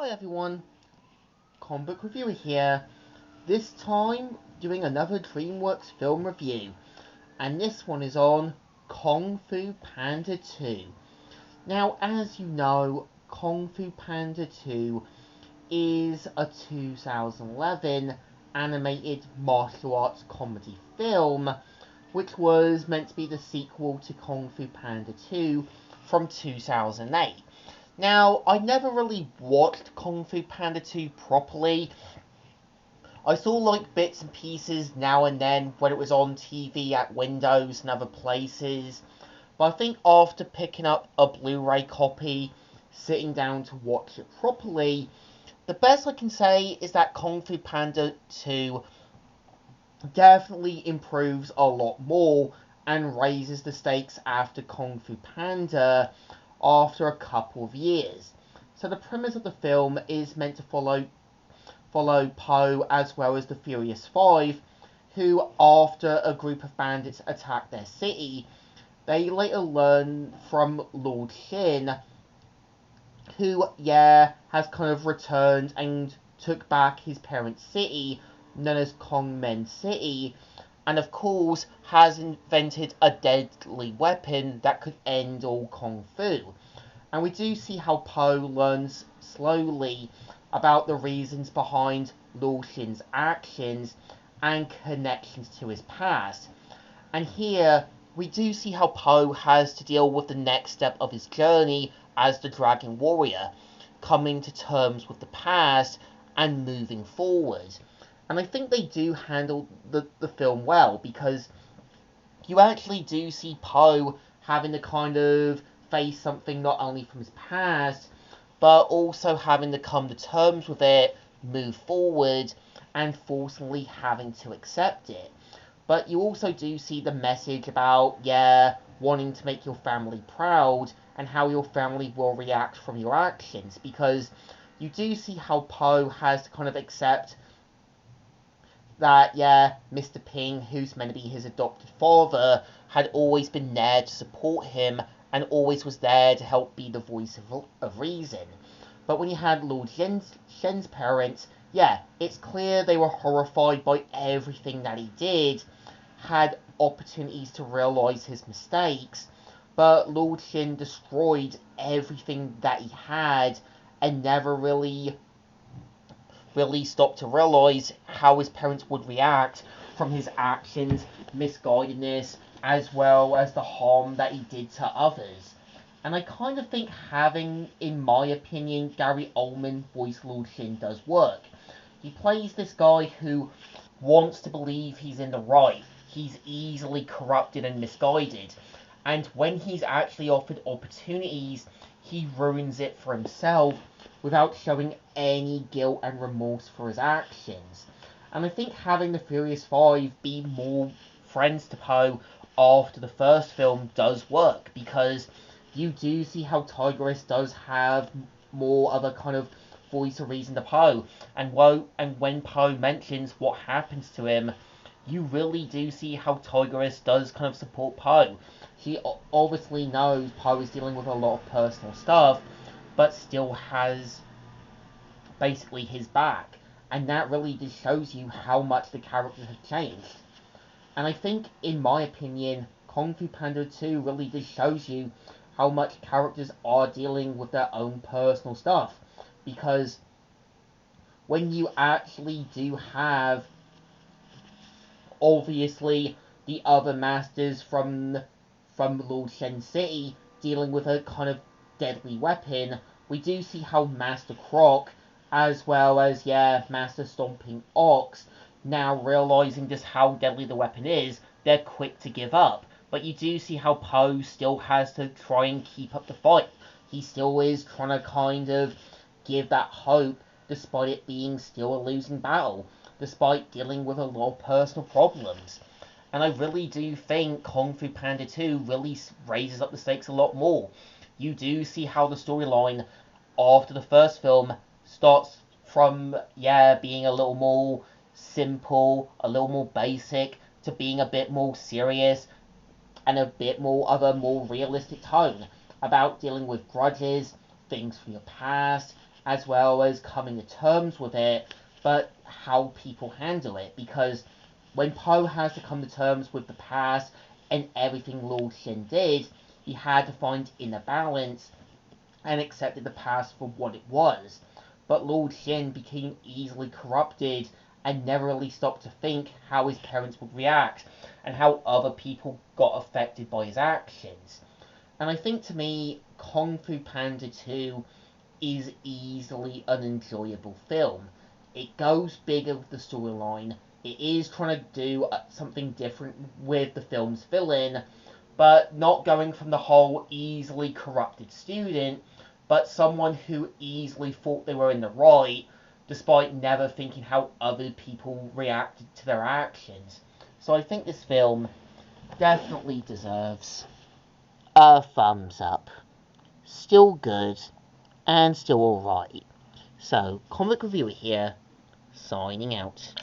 Hi everyone, comic book reviewer here. This time doing another Dreamworks film review, and this one is on Kung Fu Panda 2. Now, as you know, Kung Fu Panda 2 is a 2011 animated martial arts comedy film, which was meant to be the sequel to Kung Fu Panda 2 from 2008. Now, I never really watched Kung Fu Panda 2 properly. I saw like bits and pieces now and then when it was on TV at Windows and other places. But I think after picking up a Blu-ray copy, sitting down to watch it properly, the best I can say is that Kung Fu Panda 2 definitely improves a lot more and raises the stakes after Kung Fu Panda after a couple of years. So the premise of the film is meant to follow Po as well as the Furious Five, who, after a group of bandits attack their city, they later learn from Lord Shin, who, has kind of returned and took back his parents' city, known as Kong Men City, and of course has invented a deadly weapon that could end all Kung Fu. And we do see how Po learns slowly about the reasons behind Lu Xin's actions and connections to his past. And here, we do see how Po has to deal with the next step of his journey as the Dragon Warrior, coming to terms with the past and moving forward. And I think they do handle the film well, because you actually do see Po having to kind of face something not only from his past, but also having to come to terms with it, move forward, and forcibly having to accept it. But you also do see the message about, wanting to make your family proud and how your family will react from your actions, because you do see how Po has to kind of accept that, Mr. Ping, who's meant to be his adopted father, had always been there to support him and always was there to help be the voice of reason. But when you had Lord Shen's parents, it's clear they were horrified by everything that he did, had opportunities to realize his mistakes, but Lord Shen destroyed everything that he had and never really stopped to realize how his parents would react from his actions, misguidedness, as well as the harm that he did to others. And I kind of think having, in my opinion, Gary Oldman voice Lord Shin does work. He plays this guy who wants to believe he's in the right. He's easily corrupted and misguided. And when he's actually offered opportunities, he ruins it for himself without showing any guilt and remorse for his actions. And I think having the Furious Five be more friends to Po after the first film does work, because you do see how Tigress does have more of a kind of voice of reason to Po, and when Po mentions what happens to him, you really do see how Tigress does kind of support Po. She obviously knows Po is dealing with a lot of personal stuff, but still has basically his back. And that really just shows you how much the characters have changed. And I think, in my opinion, Kung Fu Panda 2 really just shows you how much characters are dealing with their own personal stuff. Because when you actually do have, obviously, the other masters from Lord Shen City dealing with a kind of deadly weapon, we do see how Master Croc, as well as, Master Stomping Ox, now realizing just how deadly the weapon is, they're quick to give up. But you do see how Po still has to try and keep up the fight. He still is trying to kind of give that hope, despite it being still a losing battle, despite dealing with a lot of personal problems. And I really do think Kung Fu Panda 2 really raises up the stakes a lot more. You do see how the storyline after the first film starts from, being a little more simple, a little more basic, to being a bit more serious, and a bit more of a more realistic tone about dealing with grudges, things from your past, as well as coming to terms with it, but how people handle it. Because when Po has to come to terms with the past and everything Lord Shen did, he had to find inner balance and accepted the past for what it was. But Lord Shen became easily corrupted and never really stopped to think how his parents would react and how other people got affected by his actions. And I think, to me, Kung Fu Panda 2 is easily an enjoyable film. It goes bigger with the storyline. It is trying to do something different with the film's villain, but not going from the whole easily corrupted student, but someone who easily thought they were in the right, despite never thinking how other people reacted to their actions. So I think this film definitely deserves a thumbs up. Still good, and still alright. So, Comic Reviewer here, signing out.